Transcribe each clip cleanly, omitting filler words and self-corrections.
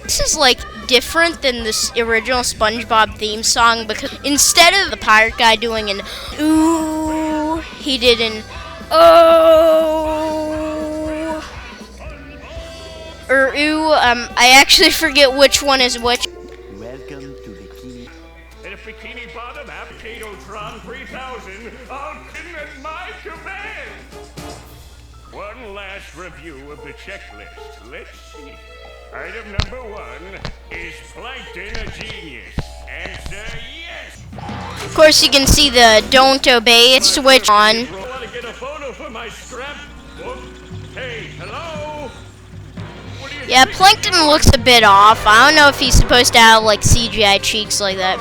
This is like different than this original SpongeBob theme song because instead of the pirate guy doing an ooh, he did an oh or ooh. I actually forget which one is which. Welcome to Bikini. And if Bikini Bottom Apicatotron 3000, I'll pin at my command. One last review of the checklist. Let's see. Item number 1, is Plankton a genius? Answer yes. Of course, you can see the don't obey switch on. I want to get a photo for my scrapbook. Hey, hello? What do you Yeah, think? Plankton looks a bit off. I don't know if he's supposed to have like CGI cheeks like that.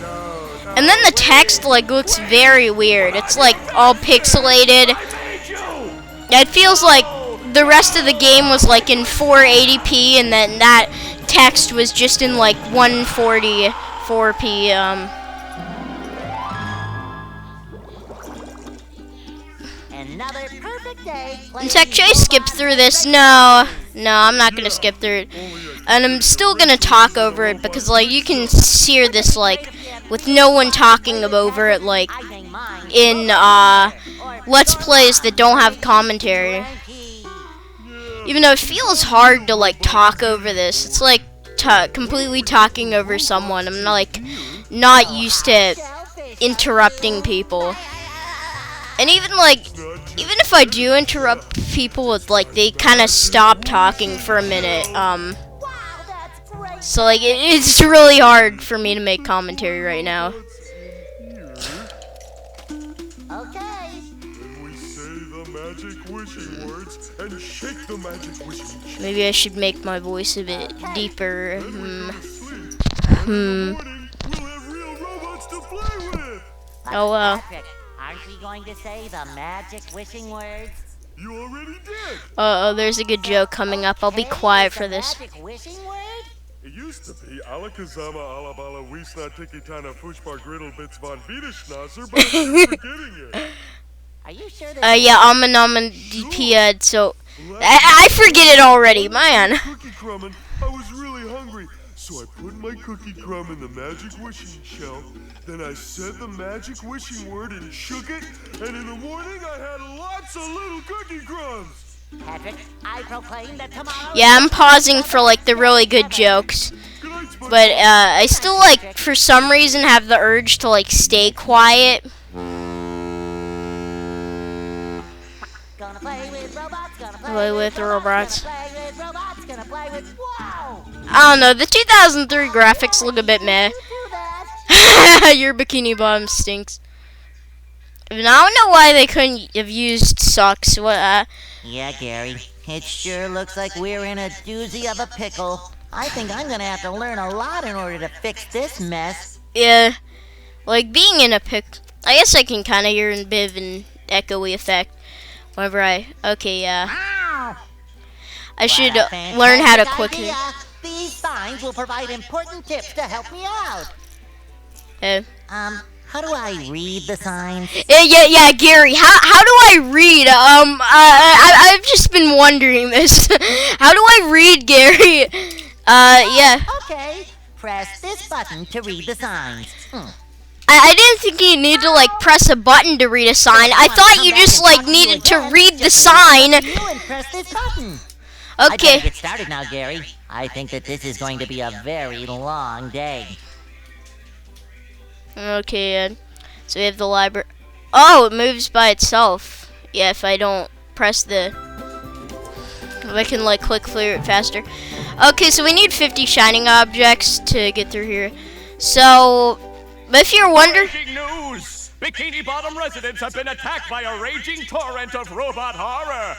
No. And then the text like looks very weird. It's like all pixelated. I made you. It feels like the rest of the game was like in 480p, and then that text was just in like 144p. Another perfect day. In fact, should I skip through this? No, I'm not gonna skip through it, and I'm still gonna talk over it because like you can hear this like with no one talking over it like in Let's Plays that don't have commentary. Even though it feels hard to like talk over this, it's like completely talking over someone. I'm not used to interrupting people. And even if I do interrupt people, it's like they kind of stop talking for a minute. So like it's really hard for me to make commentary right now. Okay. We say the magic wishing words and shake the magic wishing chain. Maybe I should make my voice a bit deeper. Morning, we'll have real robots to play with. Oh well. Patrick, aren't we going to say the magic wishing words? You already did. Oh, there's a good joke coming up. I'll be quiet for this. Magic wishing word? It used to be Alakazama Alabala Wisna Tikitana Fushbar Griddle Bits Von Vitaschnauzer, but I'm forgetting it. Are you sure that Yeah, Almanaman DP, so I forget it already, man. Cookie crumb and I was really hungry, so I put my cookie crumb in the magic wishing shell. Then I said the magic wishing word and shook it, and in the morning I had lots of little cookie crumbs. Patrick, I proclaim that tomorrow... Yeah, I'm pausing for like the really good jokes, Good night, SpongeBob. but I still like for some reason have the urge to like stay quiet. Gonna play with robots, gonna Play with robots. Gonna play with robots, gonna play with... Whoa! I don't know, the 2003 graphics look a bit meh. Do that. Your Bikini Bottom stinks. And I don't know why they couldn't have used socks. What? Yeah, Gary. It sure looks like we're in a doozy of a pickle. I think I'm gonna have to learn a lot in order to fix this mess. Yeah, like being in a pic. I guess I can kind of hear a bit of an echoey effect. Whenever okay, yeah. Ow! I should What a learn how to fantastic quickly. idea. These signs will provide important tips to help me out. How do I read the signs? Yeah, Gary. How do I read? I've just been wondering this. How do I read, Gary? Yeah. Okay, press this button to read the signs. I didn't think you needed to like press a button to read a sign. I thought you just like needed to read the sign. You and press this button. I better Okay. get started now, Gary. I think that this is going to be a very long day. Okay. So we have the library. Oh, it moves by itself. Yeah, if I don't press the. If I can like click through it faster. Okay, so we need 50 shining objects to get through here. So, but if you're wondering. Breaking news! Bikini Bottom residents have been attacked by a raging torrent of robot horror.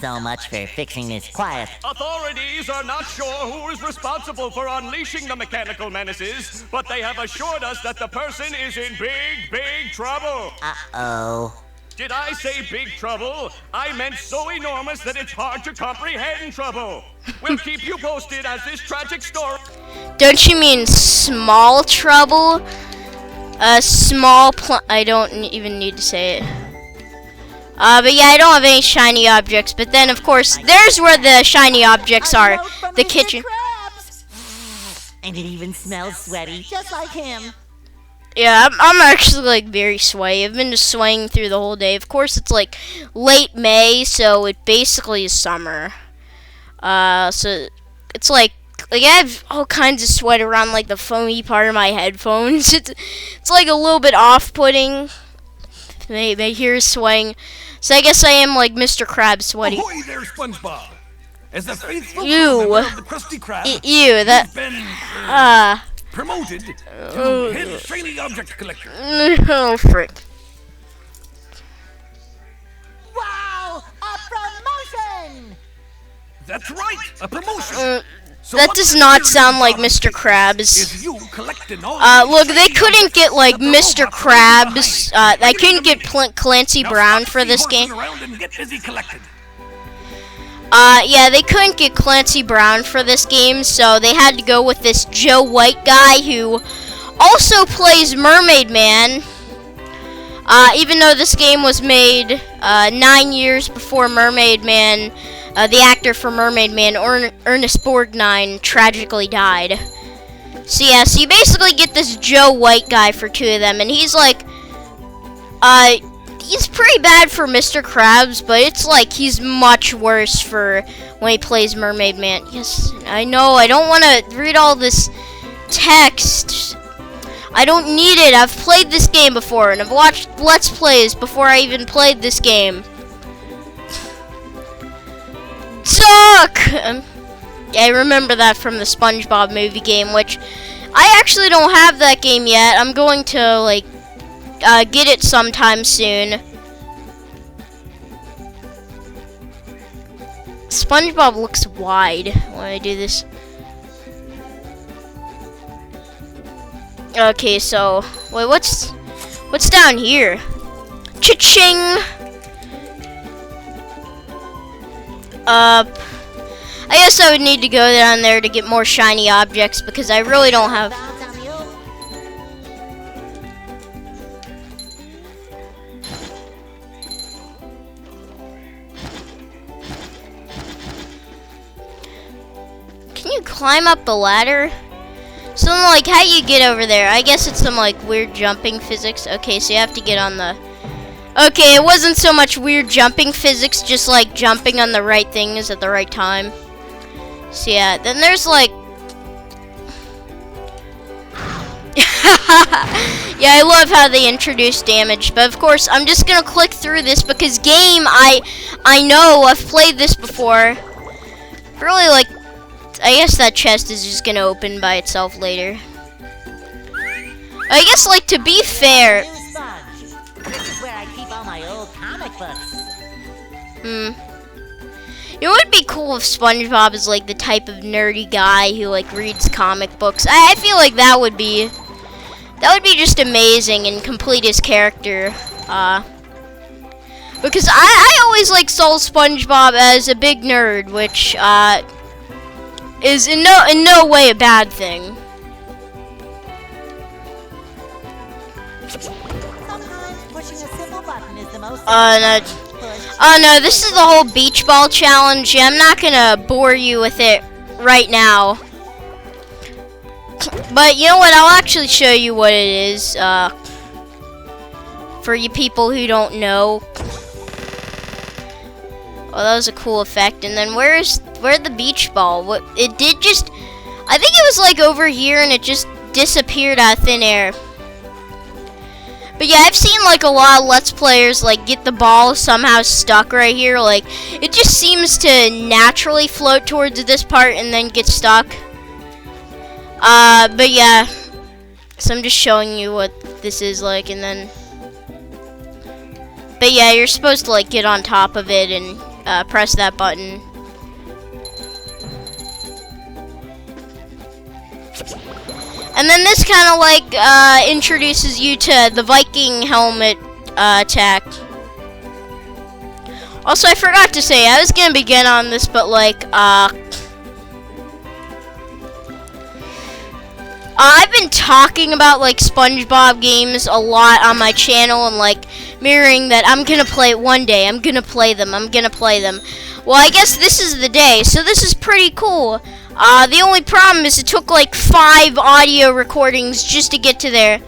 So much for fixing this quiet. Authorities are not sure who is responsible for unleashing the mechanical menaces, but they have assured us that the person is in big trouble. Uh-oh. Did I say big trouble? I meant so enormous that it's hard to comprehend trouble. We'll keep you posted as this tragic story... Don't you mean small trouble? I don't even need to say it. But yeah, I don't have any shiny objects. But then, of course, there's where the shiny objects are. The kitchen. And it even smells sweaty, just like him. Yeah, I'm actually like very sweaty. I've been just swaying through the whole day. Of course, it's like late May, so it basically is summer. So it's like I have all kinds of sweat around like the foamy part of my headphones. It's like a little bit off-putting. They hear swaying. So I guess I am like Mr. Krabs sweaty. Ahoy there, SpongeBob! As the faithful Ew. member of the Krusty Krab, Ew, that. you've been promoted to head shiny object collector. Oh, frick. Wow, a promotion! That's right, a promotion. So That what does the not series sound like of Mr. is Krabs. you collecting all Look, these they shiny couldn't objects get like that the Mr. robots are leaving Krabs. behind. They Ready couldn't to get mingle. Clancy Now Brown stop for this seahorses game. around and get busy collecting. Yeah, they couldn't get Clancy Brown for this game, so they had to go with this Joe White guy who also plays Mermaid Man. Even though this game was made 9 years before Mermaid Man, the actor for Mermaid Man, Ernest Borgnine, tragically died. So yeah, so you basically get this Joe White guy for two of them, and he's like, he's pretty bad for Mr. Krabs, but it's like he's much worse for when he plays Mermaid Man. Yes, I know, I don't want to read all this text. I don't need it. I've played this game before, and I've watched Let's Plays before I even played this game. Suck! Yeah, I remember that from the SpongeBob movie game, which I actually don't have that game yet. I'm going to, like, get it sometime soon. SpongeBob looks wide when I do this. Okay, so wait, what's down here? Cha-ching! I guess I would need to go down there to get more shiny objects because I really don't have. Can you climb up the ladder? Something like, how you get over there? I guess it's some like weird jumping physics. Okay, so you have to get on the. Okay, it wasn't so much weird jumping physics, just like jumping on the right things at the right time. So yeah, then there's like. Yeah, I love how they introduce damage, but of course I'm just gonna click through this because game I know I've played this before. Really, like, I guess that chest is just gonna open by itself later. I guess, like, to be fair. New Sponge. This is where I keep all my old comic books. It would be cool if SpongeBob is like the type of nerdy guy who like reads comic books. I feel like that would be just amazing and complete his character. Because I always like saw SpongeBob as a big nerd, which is in no way a bad thing. Sometimes pushing a simple button is the most. Oh no, this is the whole beach ball challenge. Yeah, I'm not gonna bore you with it right now. But you know what? I'll actually show you what it is. For you people who don't know. Oh, that was a cool effect. And then where's the beach ball? What it did just? I think it was like over here, and it just disappeared out of thin air. But yeah, I've seen like a lot of Let's Players like get the ball somehow stuck right here. Like it just seems to naturally float towards this part and then get stuck. But yeah, so I'm just showing you what this is like, and then. But yeah, you're supposed to like get on top of it and press that button. And then this kind of like introduces you to the Viking helmet attack. Also, I forgot to say, I was gonna begin on this, but like I've been talking about like SpongeBob games a lot on my channel, and like mirroring that I'm gonna play it one day. I'm gonna play them. Well, I guess this is the day, so this is pretty cool. The only problem is it took like 5 audio recordings just to get to there.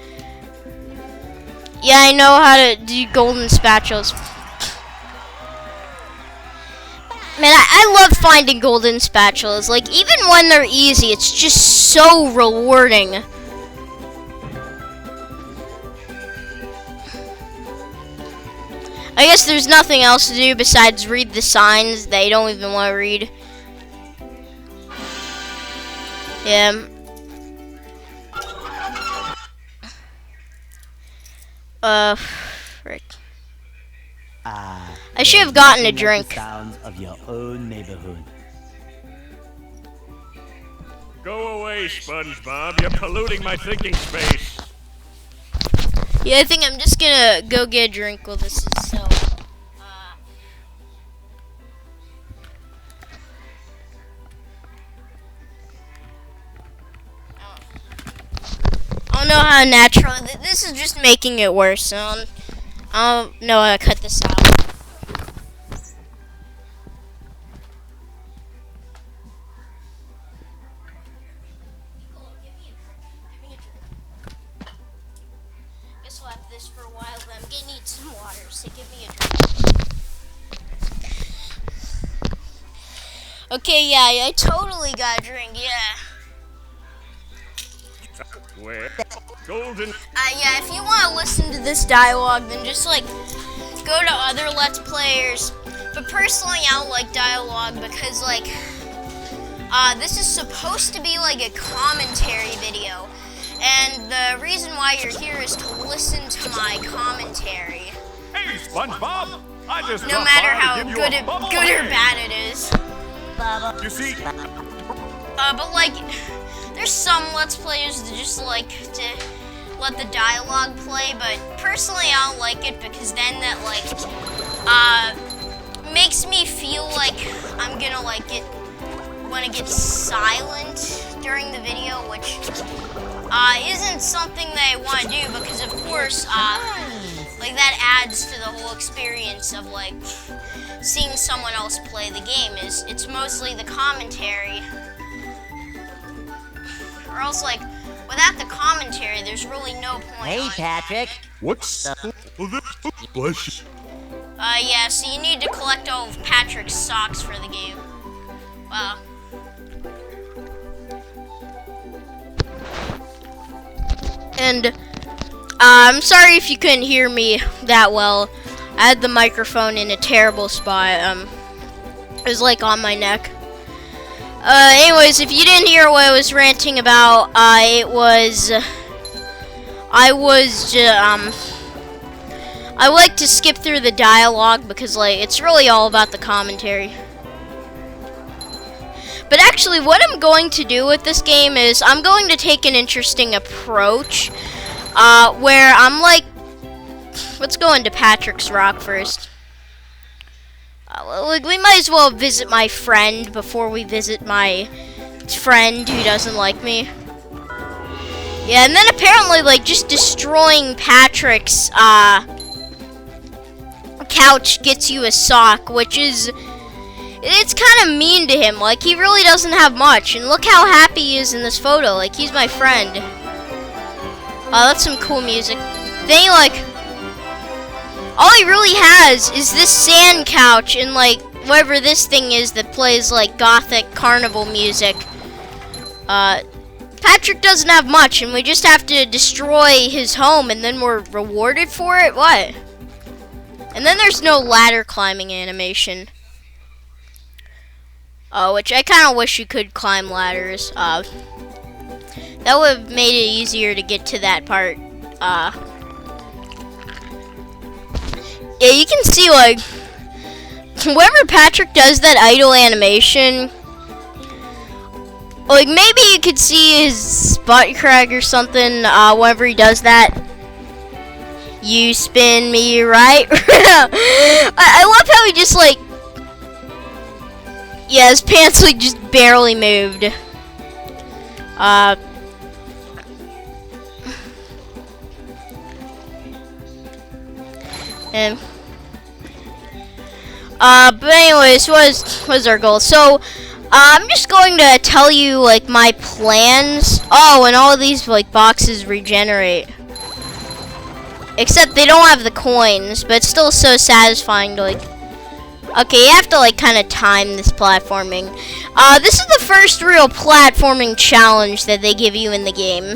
Yeah, I know how to do golden spatulas. Man, I love finding golden spatulas. Like, even when they're easy, it's just so rewarding. I guess there's nothing else to do besides read the signs they don't even want to read. Yeah. Frick. I should have gotten a drink. Sounds of your own neighborhood. Go away, SpongeBob. You're polluting my thinking space. Yeah, I think I'm just gonna go get a drink while this is so. I don't know how natural. This is just making it worse. So I don't know how to cut this out. Guess we'll have this for a while, but I'm gonna need some water, so give me a drink. Okay, yeah, I totally got a drink, yeah. Where? Golden. Yeah, if you want to listen to this dialogue, then just, like, go to other Let's Players. But personally, I don't like dialogue because, like, this is supposed to be, like, a commentary video. And the reason why you're here is to listen to my commentary. Hey, SpongeBob! I just No matter how good or bad it is. You see, But, like, there's some Let's Players that just like to let the dialogue play, but personally I don't like it because then that, like, makes me feel like I'm gonna, like, wanna get silent during the video, which, isn't something that I want to do because, of course, like, that adds to the whole experience of, like, seeing someone else play the game. It's mostly the commentary. Or else, like, without the commentary, there's really no point. Hey, Patrick. What's bless you. Yeah, so you need to collect all of Patrick's socks for the game. Wow. And, I'm sorry if you couldn't hear me that well. I had the microphone in a terrible spot. It was, like, on my neck. Anyways, if you didn't hear what I was ranting about, I like to skip through the dialogue because, like, it's really all about the commentary. But actually, what I'm going to do with this game is I'm going to take an interesting approach, where I'm like, let's go into Patrick's Rock first. We might as well visit my friend before we visit my friend who doesn't like me. Yeah, and then apparently, like, just destroying Patrick's couch gets you a sock, which is, it's kind of mean to him. Like, he really doesn't have much, and look how happy he is in this photo. Like, he's my friend. Oh, that's some cool music. Then he, like, all he really has is this sand couch and, like, whatever this thing is that plays, like, gothic carnival music. Patrick doesn't have much, and we just have to destroy his home, and then we're rewarded for it? What? And then there's no ladder climbing animation. Which I kind of wish you could climb ladders. That would have made it easier to get to that part. Yeah, you can see, like, whenever Patrick does that idle animation, like, maybe you could see his butt crack or something, whenever he does that. You spin me right. I love how he just, like, yeah, his pants, like, just barely moved. And but anyways, what was our goal? So I'm just going to tell you like my plans. Oh, and all of these like boxes regenerate. Except they don't have the coins, but it's still so satisfying to like. Okay, you have to like kind of time this platforming. This is the first real platforming challenge that they give you in the game.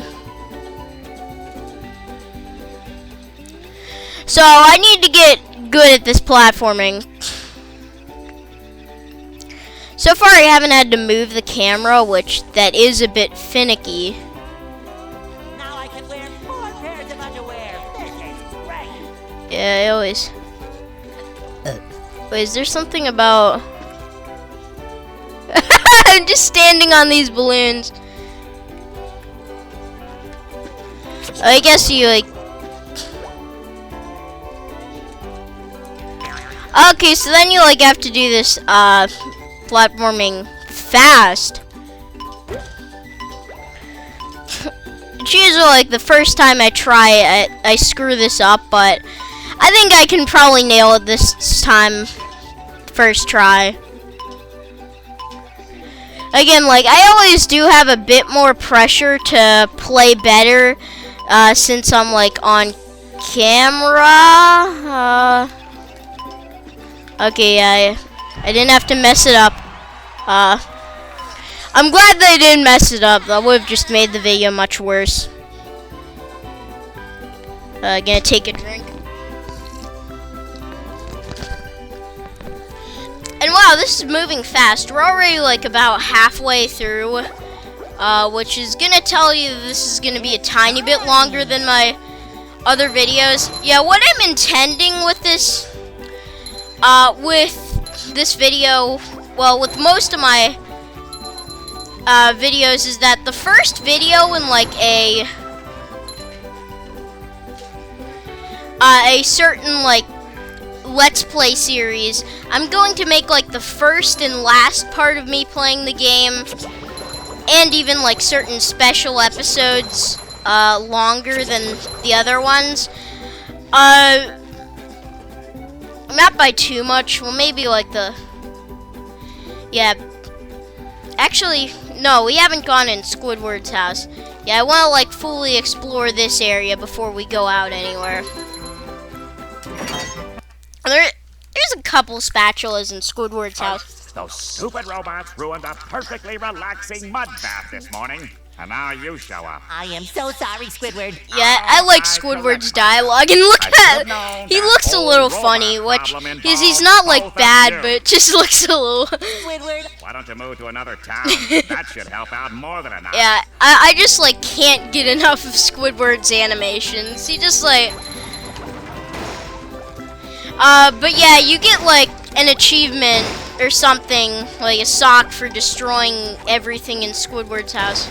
So I need to get good at this platforming. So far I haven't had to move the camera, which that is a bit finicky. Now I can wear 4 pairs of underwear. This is great. Yeah, I always... Wait, is there something about... I'm just standing on these balloons. I guess you like... Okay, so then you like have to do this platforming fast. It's usually like the first time I try I screw this up, but I think I can probably nail it this time. First try. Again, like I always do have a bit more pressure to play better since I'm like on camera. Okay, I didn't have to mess it up. I'm glad that I didn't mess it up. That would have just made the video much worse. Gonna take a drink. And wow, this is moving fast. We're already like about halfway through, which is gonna tell you that this is gonna be a tiny bit longer than my other videos. Yeah, what I'm intending with this video, well, with most of my videos, is that the first video in like a certain like Let's Play series, I'm going to make like the first and last part of me playing the game, and even like certain special episodes longer than the other ones. Not by too much. Well, maybe like the... Yeah. Actually, no, we haven't gone in Squidward's house. Yeah, I want to like fully explore this area before we go out anywhere. There's a couple spatulas in Squidward's house. Those stupid robots ruined a perfectly relaxing mud bath this morning. And now you show up. I am so sorry, Squidward. Yeah, I like Squidward's dialogue, and look at he looks a little funny, which he's not like bad, but it just looks a little. Squidward. Why don't you move to another town? That should help out more than enough. Yeah, I just like can't get enough of Squidward's animations. He just like. But yeah, you get like an achievement or something, like a sock for destroying everything in Squidward's house.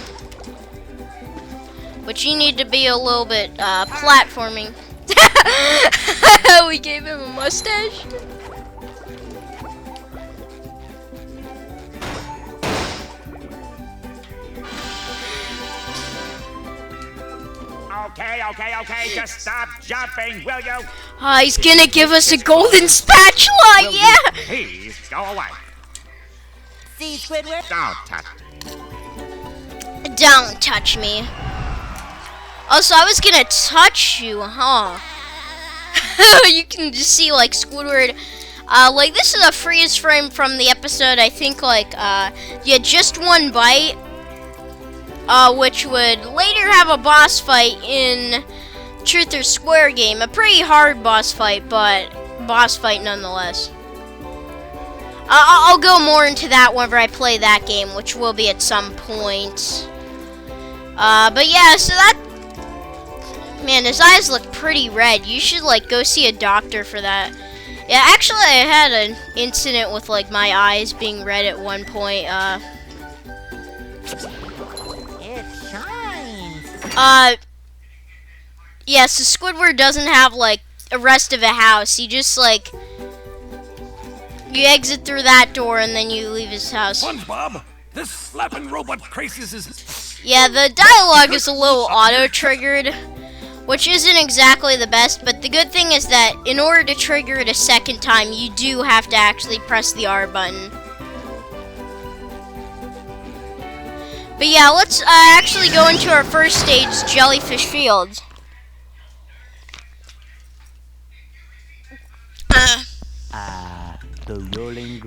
But you need to be a little bit platforming. We gave him a mustache. Okay, just stop jumping, will you? He's gonna give us a golden spatula, yeah! Please, go away. See, Squidward? Don't touch. Don't touch me. Also, I was gonna touch you, huh? You can just see, like, Squidward. Like, this is a freeze frame from the episode, I think, like, yeah, just one bite. Which would later have a boss fight in Truth or Square game. A pretty hard boss fight, but boss fight nonetheless. I'll go more into that whenever I play that game, which will be at some point. But yeah, so that... Man, his eyes look pretty red. You should, like, go see a doctor for that. Yeah, actually, I had an incident with, like, my eyes being red at one point. It shines. Yeah, so Squidward doesn't have, like, a rest of a house. He just, like... You exit through that door, and then you leave his house. SpongeBob, this slapping robot crisis is... Yeah, the dialogue is a little auto-triggered, which isn't exactly the best, but the good thing is that in order to trigger it a second time, you do have to actually press the R button. But yeah, let's actually go into our first stage, Jellyfish Field.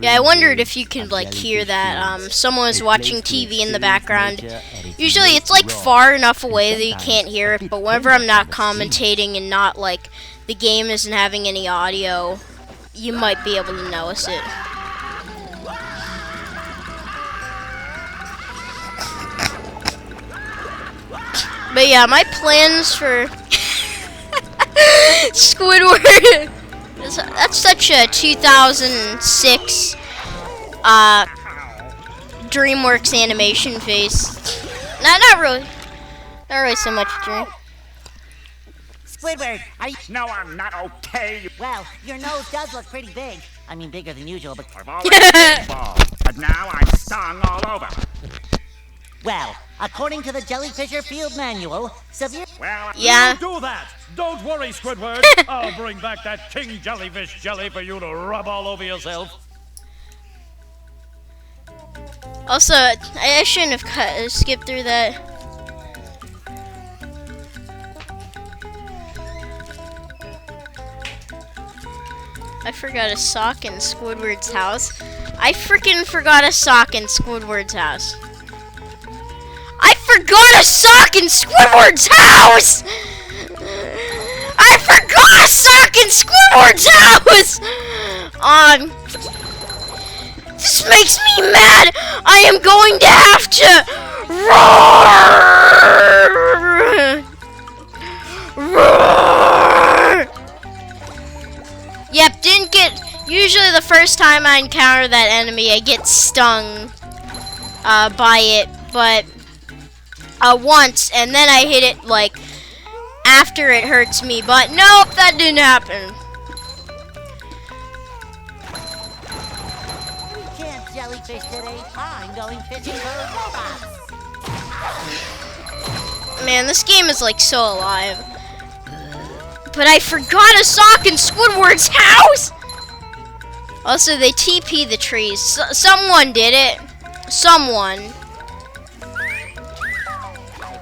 Yeah, I wondered if you could like hear that someone was watching TV in the background. Usually it's like far enough away that you can't hear it, but whenever I'm not commentating and not like the game isn't having any audio, you might be able to notice it. But yeah, my plans for Squidward. That's such a 2006 DreamWorks animation face. Not really so much Dream. Squidward, are you... No, I'm not okay. Well, your nose does look pretty big. I mean, bigger than usual, but... I've already been bald, but now I'm stung all over. Well, according to the Jellyfisher Field Manual, severe... Well, Yeah. Do that! Don't worry, Squidward. I'll bring back that King Jellyfish jelly for you to rub all over yourself. Also, I shouldn't have skipped through that. I forgot a sock in Squidward's house. I freaking forgot a sock in Squidward's house. I forgot a sock in Squidward's house! I forgot a sock in Squidward's house! This makes me mad! I am going to have to roar! Yep, didn't get... Usually the first time I encounter that enemy, I get stung by it, but once, and then I hit it like after it hurts me, but nope, that didn't happen. We can't jellyfish today. I'm going fishing for robots. Man, this game is like so alive. But I forgot a sock in Squidward's house! Also, they TP the trees. Someone did it. Someone.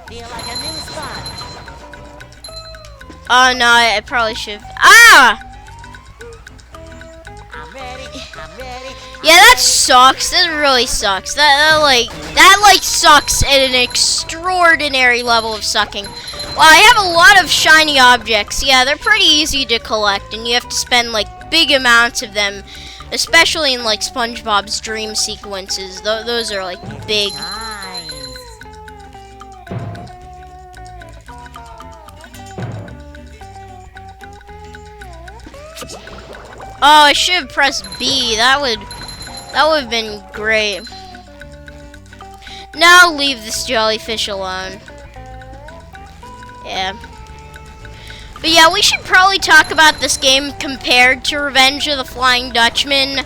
Feel like a new sponge. Oh no, I probably should. Ah! I'm ready. Yeah, that sucks. That really sucks. That sucks at an extraordinary level of sucking. Well, I have a lot of shiny objects. Yeah, they're pretty easy to collect, and you have to spend like big amounts of them, especially in like SpongeBob's dream sequences. Those are like big. Nice. Oh, I should have pressed B. That would have been great. Now leave this jellyfish alone. Yeah. But yeah, we should probably talk about this game compared to Revenge of the Flying Dutchman,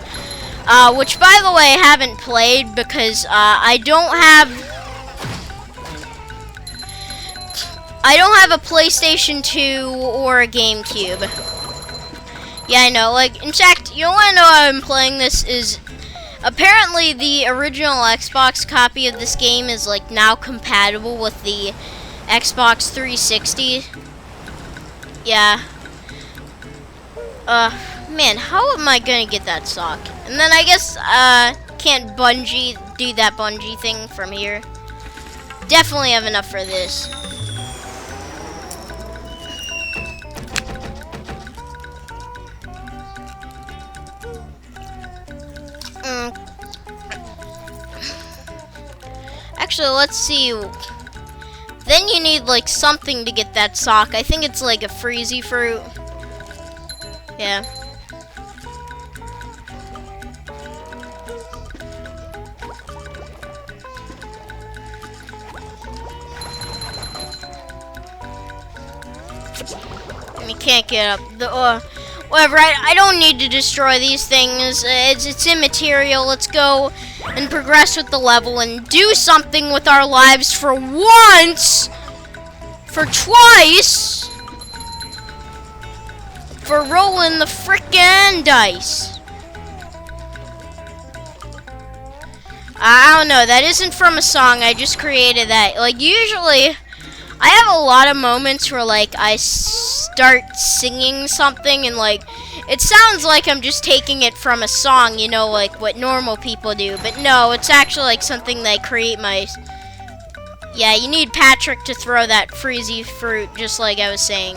which, by the way, I haven't played because I don't have a PlayStation 2 or a GameCube. Yeah, I know. Like, in fact, you want to know how I'm playing this is apparently the original Xbox copy of this game is like now compatible with the Xbox 360. Yeah. Man, how am I gonna get that sock? And then I guess can't bungee do that bungee thing from here. Definitely have enough for this. Actually, let's see. Then you need like something to get that sock. I think it's like a freezy fruit. Yeah. And you can't get up the whatever. I don't need to destroy these things. It's immaterial. Let's go and progress with the level and do something with our lives for once. For twice. for rolling the frickin' dice. I don't know, that isn't from a song, I just created that. Like, usually, I have a lot of moments where, like, I start singing something and, like, it sounds like I'm just taking it from a song, you know, like what normal people do. But no, it's actually, like, something that I create my... Yeah, you need Patrick to throw that freezy fruit, just like I was saying.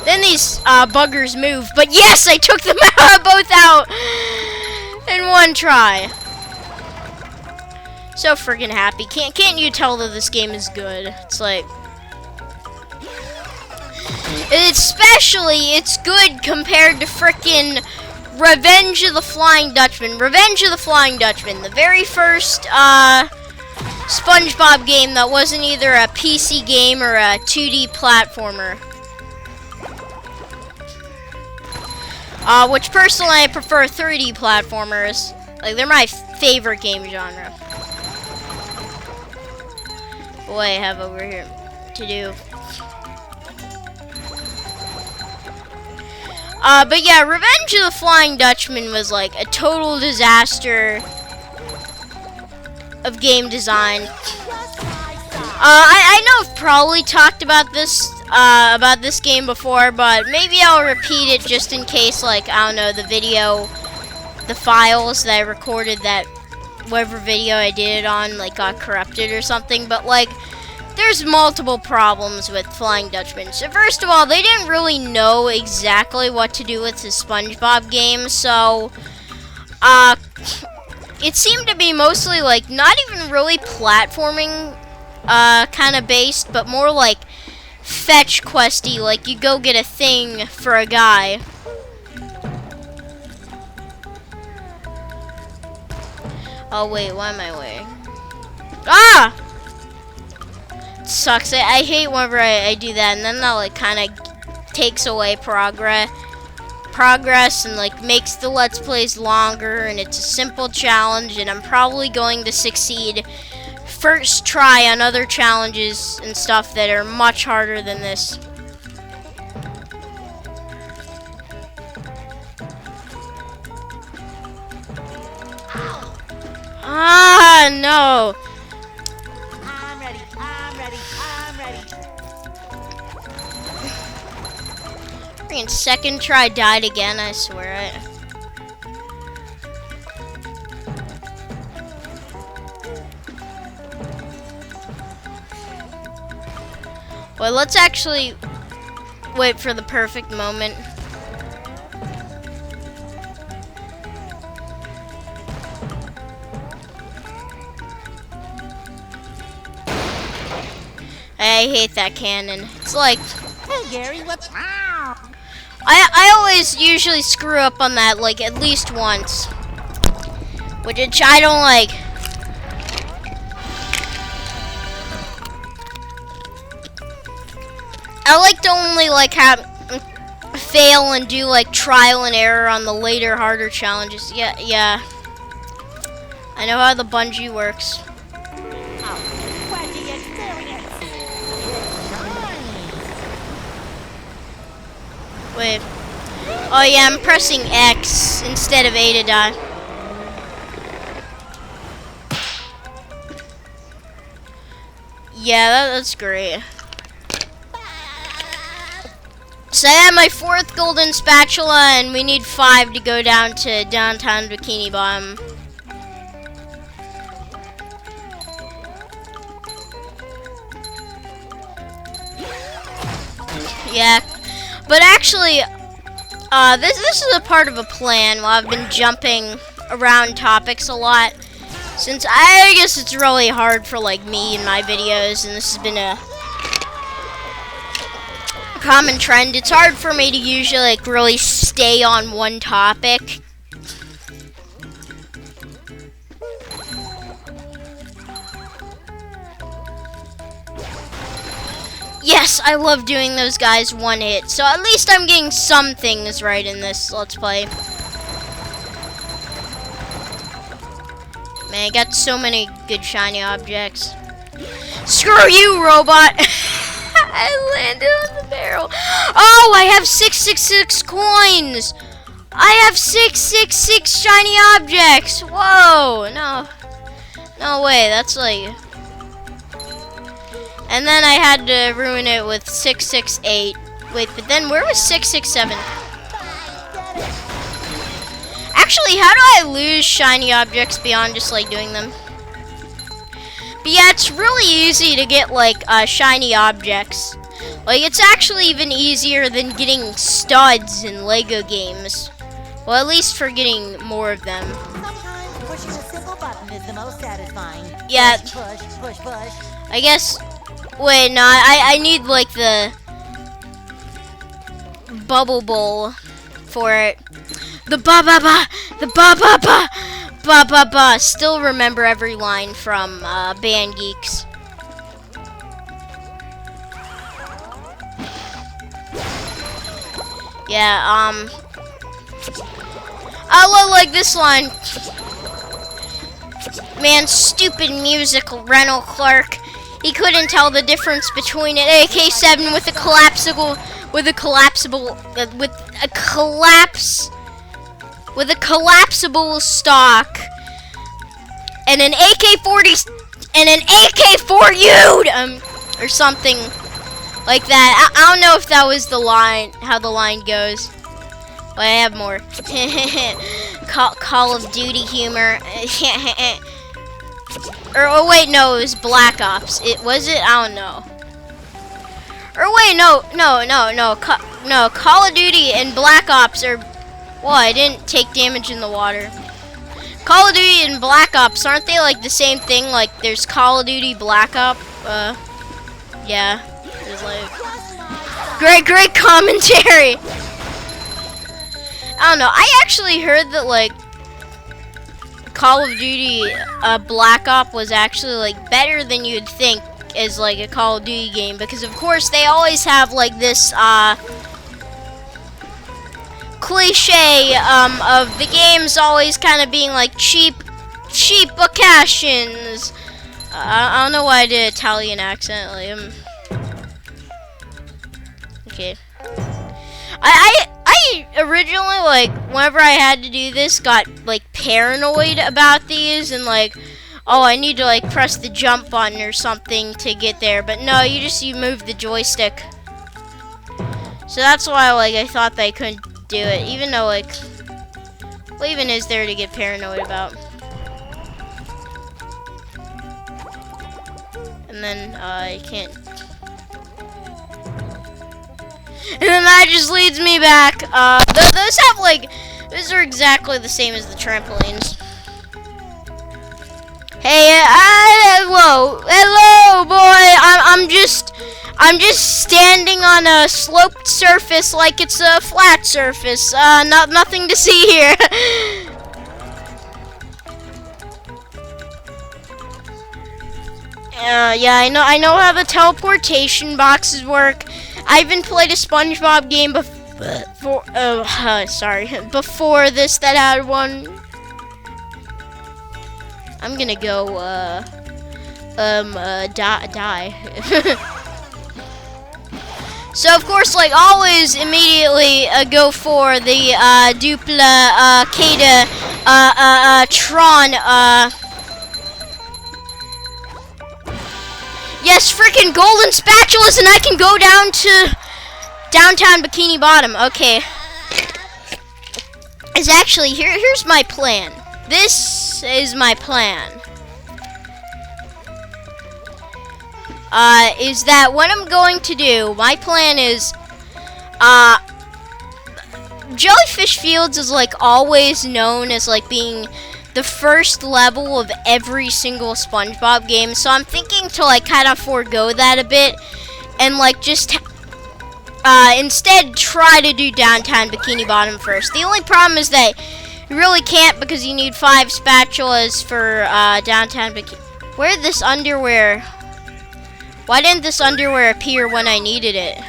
Then these buggers move, but yes, I took them both out in one try. So friggin' happy. Can't you tell that this game is good? It's like, especially it's good compared to frickin' Revenge of the Flying Dutchman. Revenge of the Flying Dutchman, the very first SpongeBob game that wasn't either a PC game or a 2D platformer. Which personally I prefer 3D platformers. Like, they're my favorite game genre. What I have over here to do. But yeah, Revenge of the Flying Dutchman was like a total disaster of game design. I know I've probably talked about this game before, but maybe I'll repeat it just in case, like, I don't know, the files that I recorded, that whatever video I did it on, like, got corrupted or something. But, like, there's multiple problems with Flying Dutchman. So first of all, they didn't really know exactly what to do with the SpongeBob game, so it seemed to be mostly, like, not even really platforming kind of based, but more like fetch questy, like you go get a thing for a guy. Oh wait, why am I waiting? Ah! It sucks. I hate whenever I do that, and then that, like, kind of takes away progress and, like, makes the Let's Plays longer, and it's a simple challenge, and I'm probably going to succeed first try on other challenges and stuff that are much harder than this. Ah, no. I'm ready, I'm ready, I'm ready. Freaking second try died again, I swear it. Well, let's actually wait for the perfect moment. I hate that cannon. It's like, Hey Gary, what's wrong? I always usually screw up on that, like, at least once. Which I don't like. I like to only, like, fail and do, like, trial and error on the later, harder challenges. Yeah. I know how the bungee works. Wait. Oh yeah, I'm pressing X instead of A to die. Yeah, that's great. So I have my 4th golden spatula, and we need 5 to go down to downtown Bikini Bottom. Yeah, but actually, this is a part of a plan. While I've been jumping around topics a lot, since I guess it's really hard for, like, me and my videos, and this has been a common trend. It's hard for me to usually, like, really stay on one topic. Yes, I love doing those guys one hit, so at least I'm getting some things right in this Let's Play. Man, I got so many good shiny objects. Screw you, robot! I landed on the barrel. Oh, I have 666 coins. I have 666 shiny objects. Whoa, no way. That's like. And then I had to ruin it with 668. Wait, but then where was 667? Actually, how do I lose shiny objects beyond just like doing them? But yeah, it's really easy to get like shiny objects. Like it's actually even easier than getting studs in Lego games. Well, at least for getting more of them. Sometimes pushing a simple button is the most satisfying. Yeah. Push. I guess. Wait, no, I need like the bubble bowl for it. The ba ba ba, the ba ba ba, ba ba ba. Still remember every line from Band Geeks. Yeah, I love like this line. Man, stupid musical rental clerk. He couldn't tell the difference between an AK-7 with a collapsible stock and an AK-40 and an AK-4U or something like that. I don't know if that was the line, how the line goes. But I have more. Call of Duty humor. Oh wait, no, it was Black Ops. Was it? I don't know. Or wait, no. Call of Duty and Black Ops are. Well, I didn't take damage in the water. Call of Duty and Black Ops, aren't they like the same thing? Like there's Call of Duty Black Ops. Yeah. There's like great commentary. I don't know. I actually heard that like Call of Duty Black Ops was actually like better than you'd think as like a Call of Duty game, because of course they always have like this cliche of the games always kind of being like cheap vacations. I don't know why I did Italian accent. Like, okay. I originally, like, whenever I had to do this, got, like, paranoid about these, and, like, oh, I need to, like, press the jump button or something to get there, but no, you move the joystick. So that's why, like, I thought that I couldn't do it, even though, like, what even is there to get paranoid about? And then, I can't. And then that just leads me back. Those have like, those are exactly the same as the trampolines. Hey, hello, boy. I'm just standing on a sloped surface like it's a flat surface. Nothing to see here. Yeah, I know how the teleportation boxes work. I even played a SpongeBob game before this that had one. I'm gonna go, die. So, of course, like always, immediately go for the, Dupla, Kata, Tron, yes, freaking golden spatulas, and I can go down to downtown Bikini Bottom. Okay. Is actually here's my plan. This is my plan. Is that what I'm going to do? My plan is, Jellyfish Fields is like always known as like being the first level of every single SpongeBob game, so I'm thinking to like kind of forego that a bit and like just instead try to do downtown Bikini Bottom first. The only problem is that you really can't, because you need 5 spatulas for downtown Bikini. Where did this underwear? Why didn't this underwear appear when I needed it?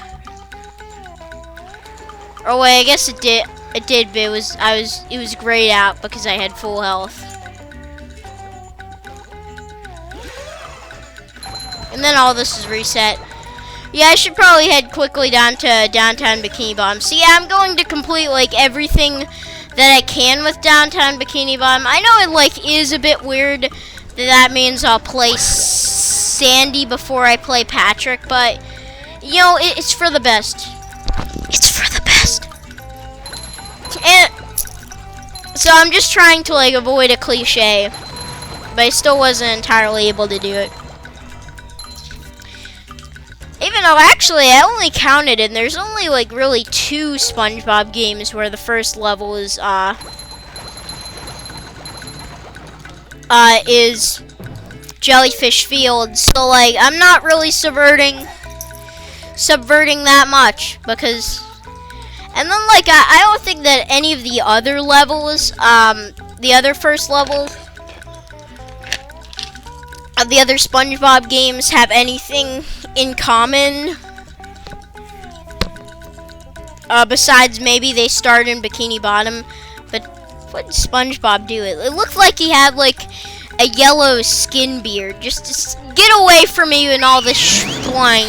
Oh wait, I guess it did. It did, but it was grayed out because I had full health. And then all this is reset. Yeah, I should probably head quickly down to downtown Bikini Bottom. So yeah, I'm going to complete like everything that I can with downtown Bikini Bottom. I know it like is a bit weird that means I'll play Sandy before I play Patrick, but you know, it's for the best. It's for the best. And so I'm just trying to like avoid a cliche, but I still wasn't entirely able to do it. Even though actually I only counted and there's only like really 2 SpongeBob games where the first level is Jellyfish Field. So like I'm not really subverting that much because, and then like I don't think that any of the other levels, the other first levels of the other SpongeBob games have anything in common. Besides maybe they start in Bikini Bottom, but what did SpongeBob do? It looked like he had like a yellow skin beard. Just get away from me and all this flying.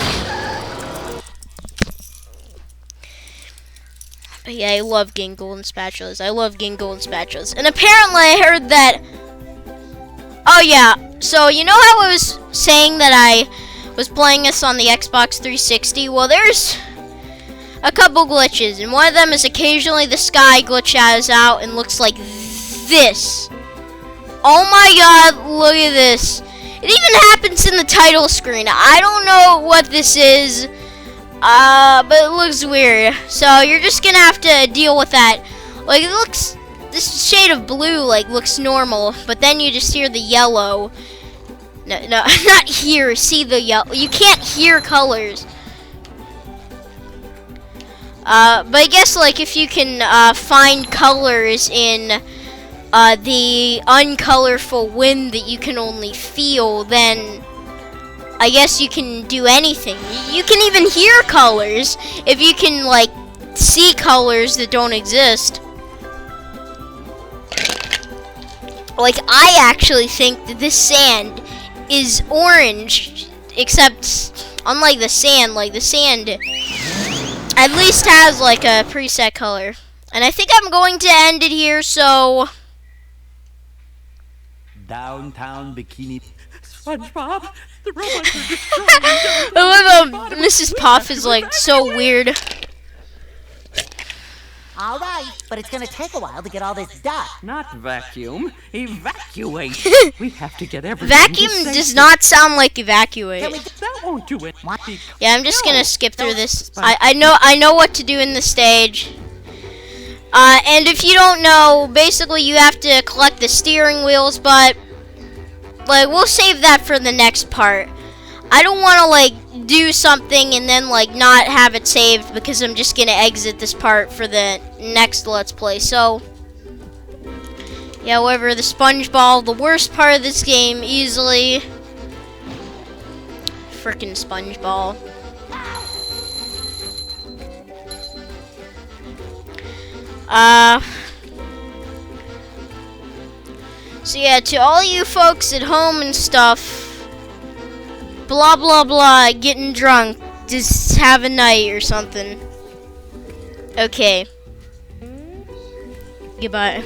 But yeah, I love getting golden spatulas. I love getting golden spatulas. And apparently I heard that. Oh yeah, so you know how I was saying that I was playing this on the Xbox 360? Well, there's a couple glitches, and one of them is occasionally the sky glitches out and looks like this. Oh my god, look at this. It even happens in the title screen. I don't know what this is, but it looks weird. So you're just gonna have to deal with that. Like, it looks, this shade of blue like looks normal, but then you just hear the yellow. No, not here. See the yellow. You can't hear colors. But I guess like if you can find colors in the uncolorful wind that you can only feel, then I guess you can do anything. You can even hear colors if you can like see colors that don't exist. Like, I actually think that this sand is orange, except unlike the sand, like the sand at least has like a preset color. And I think I'm going to end it here, so Downtown Bikini. SpongeBob, the robots are destroying. I love Mrs. Puff is like so weird. All right, but it's gonna take a while to get all this done. Not vacuum, evacuate. We have to get everything. Vacuum to does safety. not sound like evacuate. That won't do it. Yeah, I'm just gonna skip through this. I know what to do in the stage. And if you don't know, basically you have to collect the steering wheels, but like we'll save that for the next part. I don't want to like do something and then like not have it saved because I'm just gonna exit this part for the next Let's Play. So yeah, however, the SpongeBob, the worst part of this game, easily. Frickin' SpongeBob. So yeah, to all you folks at home and stuff, blah blah blah, getting drunk, just have a night or something. Okay. Goodbye.